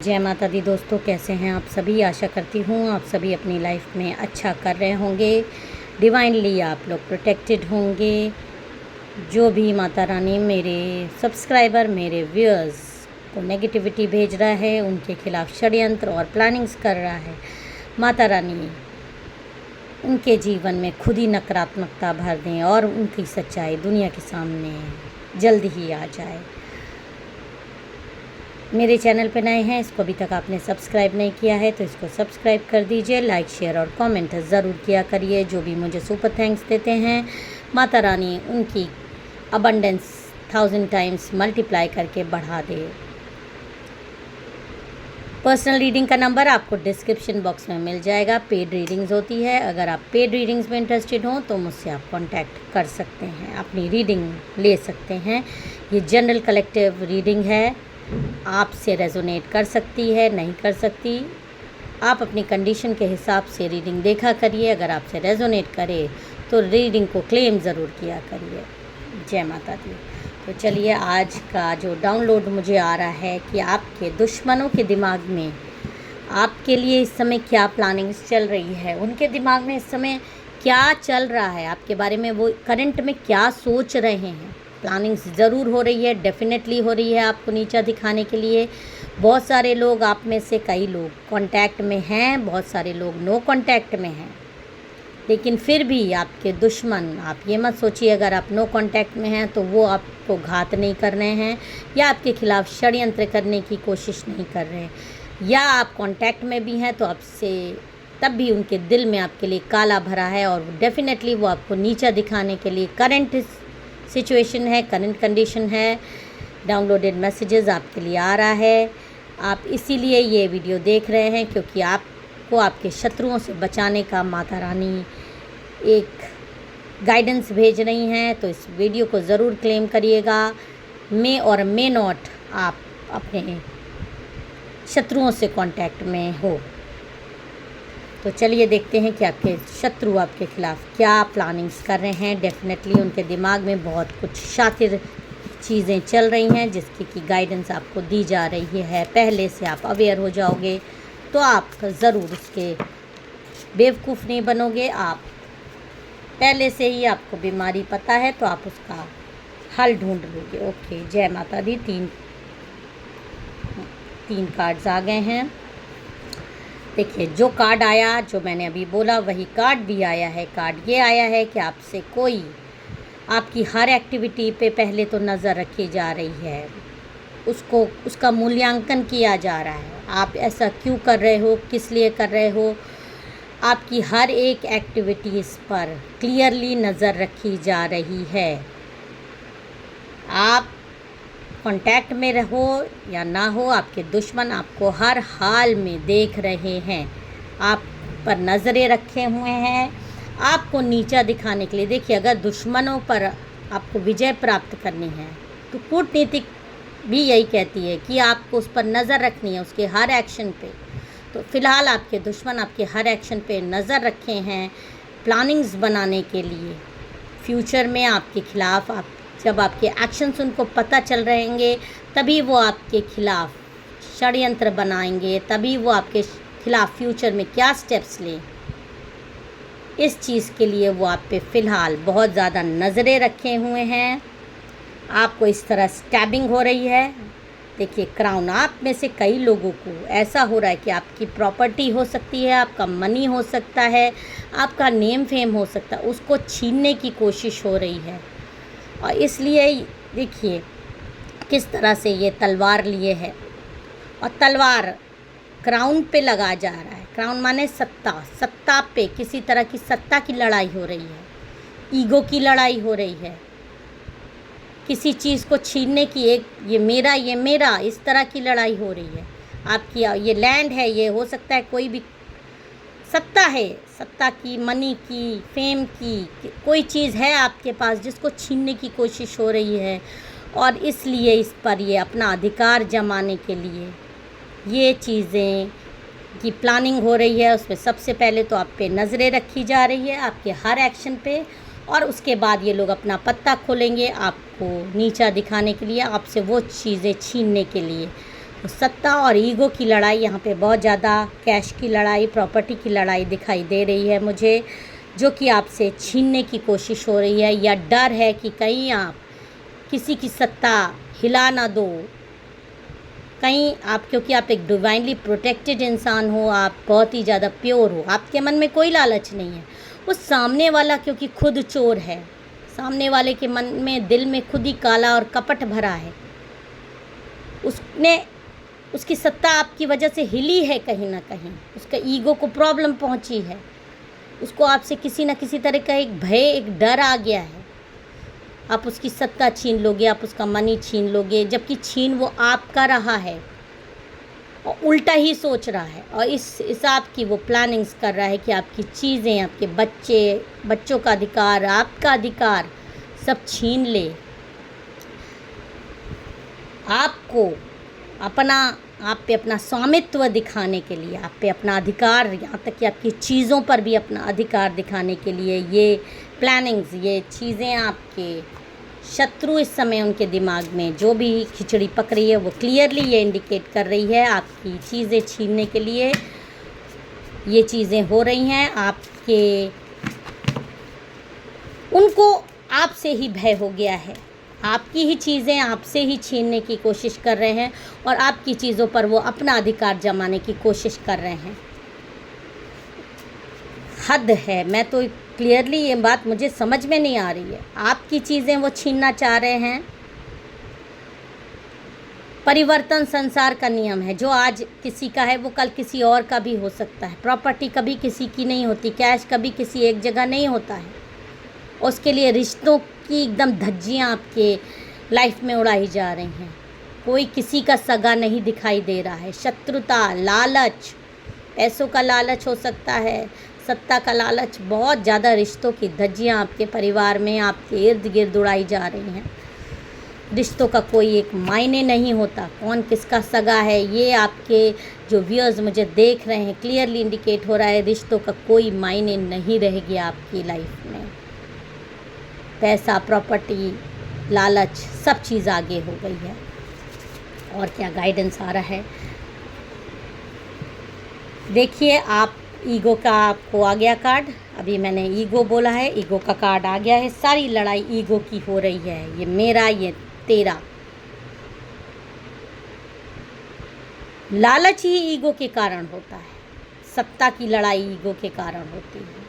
जय माता दी दोस्तों, कैसे हैं आप सभी। आशा करती हूँ आप सभी अपनी लाइफ में अच्छा कर रहे होंगे। डिवाइनली आप लोग प्रोटेक्टेड होंगे। जो भी माता रानी मेरे सब्सक्राइबर, मेरे व्यूअर्स को नेगेटिविटी भेज रहा है, उनके खिलाफ षड्यंत्र और प्लानिंग्स कर रहा है, माता रानी उनके जीवन में खुद ही नकारात्मकता भर दें और उनकी सच्चाई दुनिया के सामने जल्द ही आ जाए। मेरे चैनल पर नए हैं, इसको अभी तक आपने सब्सक्राइब नहीं किया है तो इसको सब्सक्राइब कर दीजिए। लाइक, शेयर और कमेंट ज़रूर किया करिए। जो भी मुझे सुपर थैंक्स देते हैं, माता रानी उनकी अबंडेंस 1000 टाइम्स मल्टीप्लाई करके बढ़ा दे। पर्सनल रीडिंग का नंबर आपको डिस्क्रिप्शन बॉक्स में मिल जाएगा। पेड रीडिंग्स होती है। अगर आप पेड रीडिंग्स में इंटरेस्टेड हो तो मुझसे आप कांटेक्ट कर सकते हैं, अपनी रीडिंग ले सकते हैं। ये जनरल कलेक्टिव रीडिंग है, आपसे रेजोनेट कर सकती है, नहीं कर सकती। आप अपनी कंडीशन के हिसाब से रीडिंग देखा करिए। अगर आपसे रेजोनेट करे तो रीडिंग को क्लेम ज़रूर किया करिए। जय माता दी। तो चलिए, आज का जो डाउनलोड मुझे आ रहा है कि आपके दुश्मनों के दिमाग में आपके लिए इस समय क्या प्लानिंग्स चल रही है, उनके दिमाग में इस समय क्या चल रहा है, आपके बारे में वो करंट में क्या सोच रहे हैं। प्लानिंग्स ज़रूर हो रही है, डेफिनेटली हो रही है आपको नीचा दिखाने के लिए। बहुत सारे लोग, आप में से कई लोग कांटेक्ट में हैं, बहुत सारे लोग नो कांटेक्ट में हैं। लेकिन फिर भी आपके दुश्मन, आप ये मत सोचिए अगर आप नो कांटेक्ट में हैं तो वो आपको घात नहीं कर रहे हैं या आपके खिलाफ षड्यंत्र करने की कोशिश नहीं कर रहे हैं, या आप कांटेक्ट में भी हैं तो आपसे तब भी उनके दिल में आपके लिए काला भरा है और डेफिनेटली वो आपको नीचा दिखाने के लिए करंट सिचुएशन है, करंट कंडीशन है। डाउनलोडेड मैसेजेस आपके लिए आ रहा है। आप इसीलिए ये वीडियो देख रहे हैं क्योंकि आपको आपके शत्रुओं से बचाने का माता रानी एक गाइडेंस भेज रही हैं। तो इस वीडियो को ज़रूर क्लेम करिएगा। मे और मे नॉट आप अपने शत्रुओं से कांटेक्ट में हो। तो चलिए देखते हैं कि आपके शत्रु आपके खिलाफ क्या प्लानिंग्स कर रहे हैं। डेफिनेटली उनके दिमाग में बहुत कुछ शातिर चीज़ें चल रही हैं जिसकी की गाइडेंस आपको दी जा रही है। पहले से आप अवेयर हो जाओगे तो आप ज़रूर उसके बेवकूफ़ नहीं बनोगे। आप पहले से ही आपको बीमारी पता है तो आप उसका हल ढूंढ लोगे। ओके, जय माता दी। तीन कार्ड्स आ गए हैं। देखिए, जो कार्ड आया, जो मैंने अभी बोला वही कार्ड भी आया है। कार्ड ये आया है कि आपसे कोई आपकी हर एक्टिविटी पे पहले तो नज़र रखी जा रही है, उसका मूल्यांकन किया जा रहा है। आप ऐसा क्यों कर रहे हो, किस लिए कर रहे हो, आपकी हर एक एक्टिविटीज़ पर क्लियरली नज़र रखी जा रही है। आप कांटेक्ट में रहो या ना हो, आपके दुश्मन आपको हर हाल में देख रहे हैं, आप पर नज़रें रखे हुए हैं, आपको नीचा दिखाने के लिए। देखिए, अगर दुश्मनों पर आपको विजय प्राप्त करनी है तो कूटनीतिक भी यही कहती है कि आपको उस पर नज़र रखनी है, उसके हर एक्शन पे। तो फ़िलहाल आपके दुश्मन आपके हर एक्शन पे नज़र रखे हैं प्लानिंग्स बनाने के लिए। फ्यूचर में आपके खिलाफ, आप जब आपके एक्शंस उनको पता चल रहेंगे तभी वो आपके खिलाफ षड्यंत्र बनाएंगे, तभी वो आपके खिलाफ फ्यूचर में क्या स्टेप्स लें, इस चीज़ के लिए वो आप पे फ़िलहाल बहुत ज़्यादा नज़रें रखे हुए हैं। आपको इस तरह स्टैबिंग हो रही है। देखिए, क्राउन, आप में से कई लोगों को ऐसा हो रहा है कि आपकी प्रॉपर्टी हो सकती है, आपका मनी हो सकता है, आपका नेम फेम हो सकता है, उसको छीनने की कोशिश हो रही है। और इसलिए देखिए किस तरह से ये तलवार लिए है और तलवार क्राउन पे लगा जा रहा है। क्राउन माने सत्ता, सत्ता पे किसी तरह की सत्ता की लड़ाई हो रही है, ईगो की लड़ाई हो रही है, किसी चीज़ को छीनने की, एक ये मेरा इस तरह की लड़ाई हो रही है। आपकी ये लैंड है, ये हो सकता है कोई भी सत्ता है, सत्ता की, मनी की, फेम की, कोई चीज़ है आपके पास जिसको छीनने की कोशिश हो रही है। और इसलिए इस पर ये अपना अधिकार जमाने के लिए ये चीज़ें की प्लानिंग हो रही है। उसमें सबसे पहले तो आप पे नज़रें रखी जा रही है, आपके हर एक्शन पे, और उसके बाद ये लोग अपना पत्ता खोलेंगे आपको नीचा दिखाने के लिए, आपसे वो चीज़ें छीनने के लिए। तो सत्ता और ईगो की लड़ाई यहाँ पे बहुत ज़्यादा, कैश की लड़ाई, प्रॉपर्टी की लड़ाई दिखाई दे रही है मुझे, जो कि आपसे छीनने की कोशिश हो रही है, या डर है कि कहीं आप किसी की सत्ता हिला ना दो, कहीं आप, क्योंकि आप एक डिवाइनली प्रोटेक्टेड इंसान हो, आप बहुत ही ज़्यादा प्योर हो, आपके मन में कोई लालच नहीं है। उस सामने वाला क्योंकि खुद चोर है, सामने वाले के मन में, दिल में खुद ही काला और कपट भरा है, उसकी सत्ता आपकी वजह से हिली है, कहीं ना कहीं उसका ईगो को प्रॉब्लम पहुंची है, उसको आपसे किसी न किसी तरह का एक भय, एक डर आ गया है। आप उसकी सत्ता छीन लोगे, आप उसका मनी छीन लोगे, जबकि छीन वो आपका रहा है और उल्टा ही सोच रहा है, और इस हिसाब की वो प्लानिंग्स कर रहा है कि आपकी चीज़ें, आपके बच्चों का अधिकार, आपका अधिकार सब छीन ले, आपको आप पे अपना स्वामित्व दिखाने के लिए, आप पे अपना अधिकार, यहाँ तक कि आपकी चीज़ों पर भी अपना अधिकार दिखाने के लिए ये प्लानिंग्स, ये चीज़ें, आपके शत्रु इस समय उनके दिमाग में जो भी खिचड़ी पक रही है वो क्लियरली ये इंडिकेट कर रही है, आपकी चीज़ें छीनने के लिए ये चीज़ें हो रही हैं। उनको आपसे ही भय हो गया है, आपकी ही चीज़ें आपसे ही छीनने की कोशिश कर रहे हैं, और आपकी चीज़ों पर वो अपना अधिकार जमाने की कोशिश कर रहे हैं। हद है, मैं तो क्लियरली ये बात मुझे समझ में नहीं आ रही है। आपकी चीज़ें वो छीनना चाह रहे हैं। परिवर्तन संसार का नियम है, जो आज किसी का है वो कल किसी और का भी हो सकता है। प्रॉपर्टी कभी किसी की नहीं होती, कैश कभी किसी एक जगह नहीं होता है। उसके लिए रिश्तों की एकदम धज्जियाँ आपके लाइफ में उड़ाई जा रही हैं। कोई किसी का सगा नहीं दिखाई दे रहा है। शत्रुता, लालच, पैसों का लालच हो सकता है, सत्ता का लालच, बहुत ज़्यादा रिश्तों की धज्जियाँ आपके परिवार में, आपके इर्द गिर्द उड़ाई जा रही हैं। रिश्तों का कोई एक मायने नहीं होता, कौन किसका सगा है, ये आपके जो व्यूअर्स मुझे देख रहे हैं क्लियरली इंडिकेट हो रहा है, रिश्तों का कोई मायने नहीं रह गया आपकी लाइफ में। पैसा, प्रॉपर्टी, लालच, सब चीज़ आगे हो गई है। और क्या गाइडेंस आ रहा है देखिए। आप ईगो का आपको आ गया कार्ड, अभी मैंने ईगो बोला है, ईगो का कार्ड आ गया है। सारी लड़ाई ईगो की हो रही है, ये मेरा, ये तेरा। लालच ही ईगो के कारण होता है, सत्ता की लड़ाई ईगो के कारण होती है।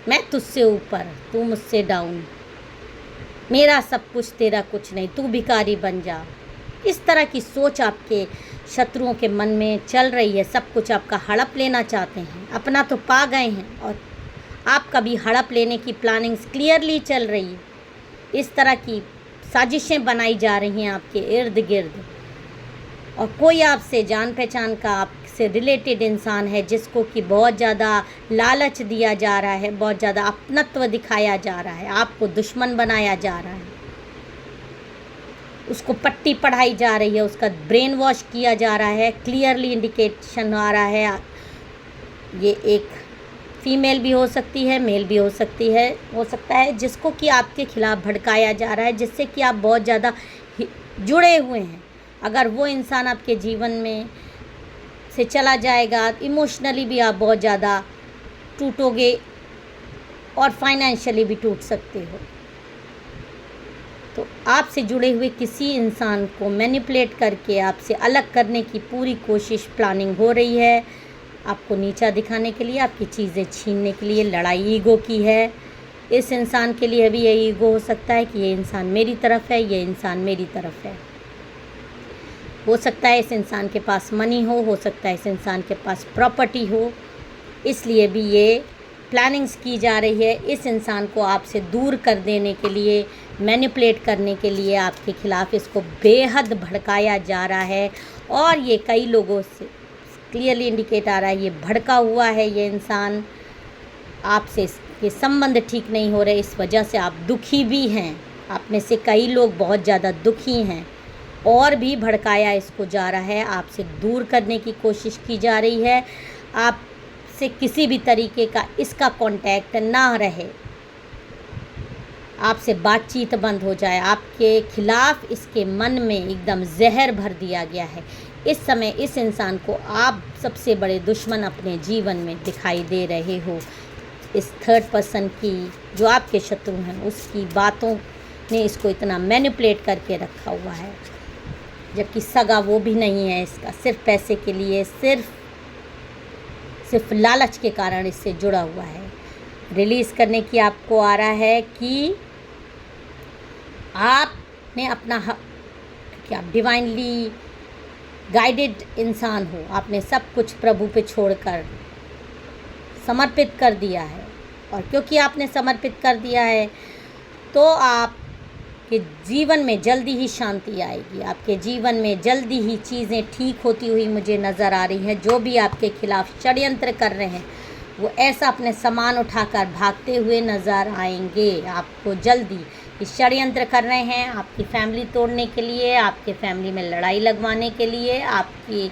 मैं तुझसे ऊपर, तू मुझसे डाउन, मेरा सब कुछ तेरा कुछ नहीं, तू भिखारी बन जा। इस तरह की सोच आपके शत्रुओं के मन में चल रही है। सब कुछ आपका हड़प लेना चाहते हैं, अपना तो पा गए हैं, और आपका भी हड़प लेने की प्लानिंग्स क्लियरली चल रही है। इस तरह की साजिशें बनाई जा रही हैं आपके इर्द गिर्द, और कोई आपसे जान पहचान का, आपसे रिलेटेड इंसान है जिसको कि बहुत ज़्यादा लालच दिया जा रहा है, बहुत ज़्यादा अपनत्व दिखाया जा रहा है, आपको दुश्मन बनाया जा रहा है, उसको पट्टी पढ़ाई जा रही है, उसका ब्रेन वॉश किया जा रहा है। क्लियरली इंडिकेशन आ रहा है, ये एक फीमेल भी हो सकती है, मेल भी हो सकता है, जिसको कि आपके खिलाफ भड़काया जा रहा है, जिससे कि आप बहुत ज़्यादा जुड़े हुए हैं। अगर वो इंसान आपके जीवन में से चला जाएगा, इमोशनली भी आप बहुत ज़्यादा टूटोगे, और फाइनेंशियली भी टूट सकते हो। तो आपसे जुड़े हुए किसी इंसान को मैनिपुलेट करके आपसे अलग करने की पूरी कोशिश, प्लानिंग हो रही है, आपको नीचा दिखाने के लिए, आपकी चीज़ें छीनने के लिए। लड़ाई ईगो की है। इस इंसान के लिए भी ये ईगो हो सकता है कि ये इंसान मेरी तरफ है, ये इंसान मेरी तरफ है। हो सकता है इस इंसान के पास मनी हो सकता है इस इंसान के पास प्रॉपर्टी हो, इसलिए भी ये प्लानिंग्स की जा रही है। इस इंसान को आपसे दूर कर देने के लिए, मैनिपुलेट करने के लिए आपके खिलाफ़ इसको बेहद भड़काया जा रहा है, और ये कई लोगों से क्लियरली इंडिकेट आ रहा है, ये भड़का हुआ है ये इंसान। आपसे इसके संबंध ठीक नहीं हो रहे, इस वजह से आप दुखी भी हैं। आप में से कई लोग बहुत ज़्यादा दुखी हैं, और भी भड़काया इसको जा रहा है, आपसे दूर करने की कोशिश की जा रही है, आपसे किसी भी तरीके का इसका कांटेक्ट ना रहे। आपसे बातचीत बंद हो जाए, आपके खिलाफ इसके मन में एकदम जहर भर दिया गया है। इस समय इस इंसान को आप सबसे बड़े दुश्मन अपने जीवन में दिखाई दे रहे हो। इस थर्ड पर्सन की जो आपके शत्रु हैं उसकी बातों ने इसको इतना मैनिपुलेट करके रखा हुआ है, जबकि सगा वो भी नहीं है इसका, सिर्फ पैसे के लिए, सिर्फ लालच के कारण इससे जुड़ा हुआ है। रिलीज़ करने की आपको आ रहा है कि आपने अपना हक, कि आप डिवाइनली गाइडेड इंसान हो, आपने सब कुछ प्रभु पे छोड़कर समर्पित कर दिया है। और क्योंकि आपने समर्पित कर दिया है तो आपके जीवन में जल्दी ही शांति आएगी, आपके जीवन में जल्दी ही चीज़ें ठीक होती हुई मुझे नज़र आ रही हैं। जो भी आपके खिलाफ षड्यंत्र कर रहे हैं वो ऐसा अपने सामान उठाकर भागते हुए नज़र आएंगे। आपको जल्दी ये षड्यंत्र कर रहे हैं आपकी फैमिली तोड़ने के लिए, आपके फैमिली में लड़ाई लगवाने के लिए, आपकी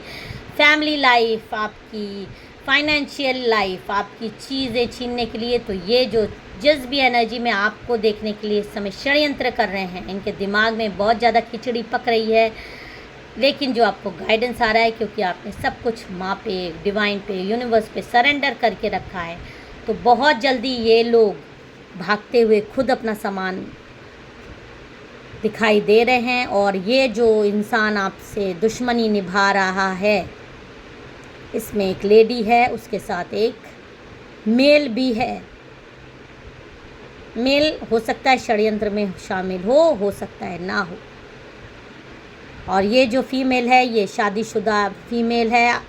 फैमिली लाइफ, आपकी फाइनेंशियल लाइफ, आपकी चीज़ें छीनने के लिए। तो ये जो जिस भी एनर्जी में आपको देखने के लिए इस समय षड्यंत्र कर रहे हैं, इनके दिमाग में बहुत ज़्यादा खिचड़ी पक रही है। लेकिन जो आपको गाइडेंस आ रहा है, क्योंकि आपने सब कुछ माँ पे, डिवाइन पे, यूनिवर्स पे सरेंडर करके रखा है, तो बहुत जल्दी ये लोग भागते हुए खुद अपना सामान दिखाई दे रहे हैं। और ये जो इंसान आपसे दुश्मनी निभा रहा है, इसमें एक लेडी है, उसके साथ एक मेल भी है। मेल हो सकता है षड्यंत्र में शामिल हो सकता है ना हो। और ये जो फीमेल है ये शादीशुदा फीमेल है,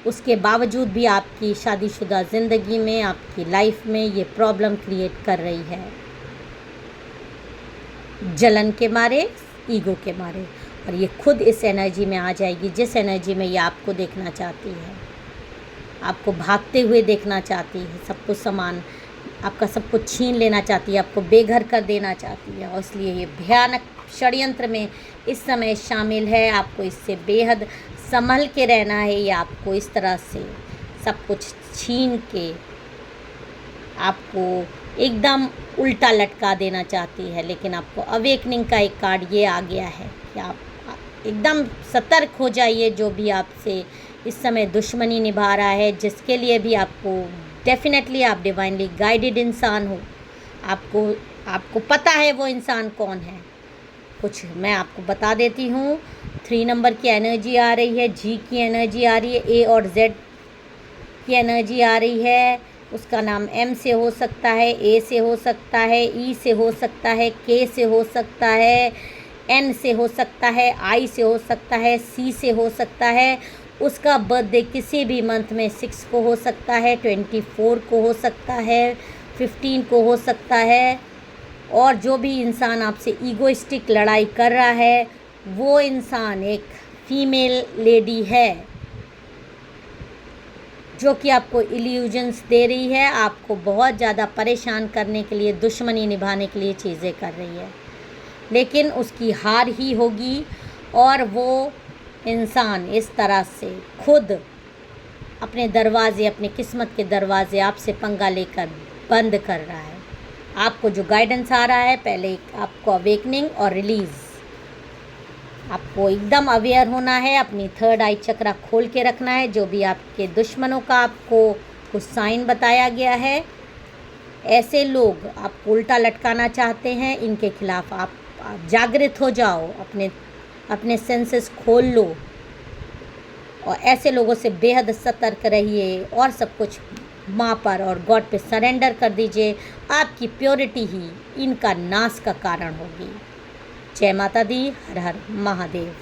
उसके बावजूद भी आपकी शादीशुदा ज़िंदगी में, आपकी लाइफ में ये प्रॉब्लम क्रिएट कर रही है, जलन के मारे, ईगो के मारे। और ये खुद इस एनर्जी में आ जाएगी जिस एनर्जी में ये आपको देखना चाहती है, आपको भागते हुए देखना चाहती है, सब कुछ सामान आपका सब कुछ छीन लेना चाहती है, आपको बेघर कर देना चाहती है। और इसलिए ये भयानक षड्यंत्र में इस समय शामिल है। आपको इससे बेहद संभल के रहना है। ये आपको इस तरह से सब कुछ छीन के आपको एकदम उल्टा लटका देना चाहती है। लेकिन आपको अवेकनिंग का एक कार्ड ये आ गया है कि आप एकदम सतर्क हो जाइए। जो भी आपसे इस समय दुश्मनी निभा रहा है, जिसके लिए भी आपको डेफिनेटली आप डिवाइनली गाइडेड इंसान हो, आपको पता है वो इंसान कौन है। कुछ मैं आपको बता देती हूँ। 3 नंबर की एनर्जी आ रही है, जी की एनर्जी आ रही है, ए और जेड की एनर्जी आ रही है। उसका नाम एम से हो सकता है, ए से हो सकता है, ई से हो सकता है, के से हो सकता है, एन से हो सकता है, आई से हो सकता है, सी से हो सकता है। उसका बर्थडे किसी भी मंथ में 6 को हो सकता है, 24 को हो सकता है, 15 को हो सकता है। और जो भी इंसान आपसे ईगोइस्टिक लड़ाई कर रहा है वो इंसान एक फीमेल लेडी है जो कि आपको इल्यूजन्स दे रही है, आपको बहुत ज़्यादा परेशान करने के लिए, दुश्मनी निभाने के लिए चीज़ें कर रही है। लेकिन उसकी हार ही होगी और वो इंसान इस तरह से खुद अपने दरवाज़े, अपने किस्मत के दरवाज़े आपसे पंगा लेकर बंद कर रहा है। आपको जो गाइडेंस आ रहा है, पहले आपको अवेकनिंग और रिलीज़, आपको एकदम अवेयर होना है, अपनी थर्ड आई चक्रा खोल के रखना है। जो भी आपके दुश्मनों का आपको कुछ साइन बताया गया है, ऐसे लोग आपको उल्टा लटकाना चाहते हैं, इनके खिलाफ आप जागृत हो जाओ, अपने सेंसेस खोल लो और ऐसे लोगों से बेहद सतर्क रहिए और सब कुछ माँ पर और गॉड पे सरेंडर कर दीजिए। आपकी प्योरिटी ही इनका नाश का कारण होगी। जय माता दी, हर हर महादेव।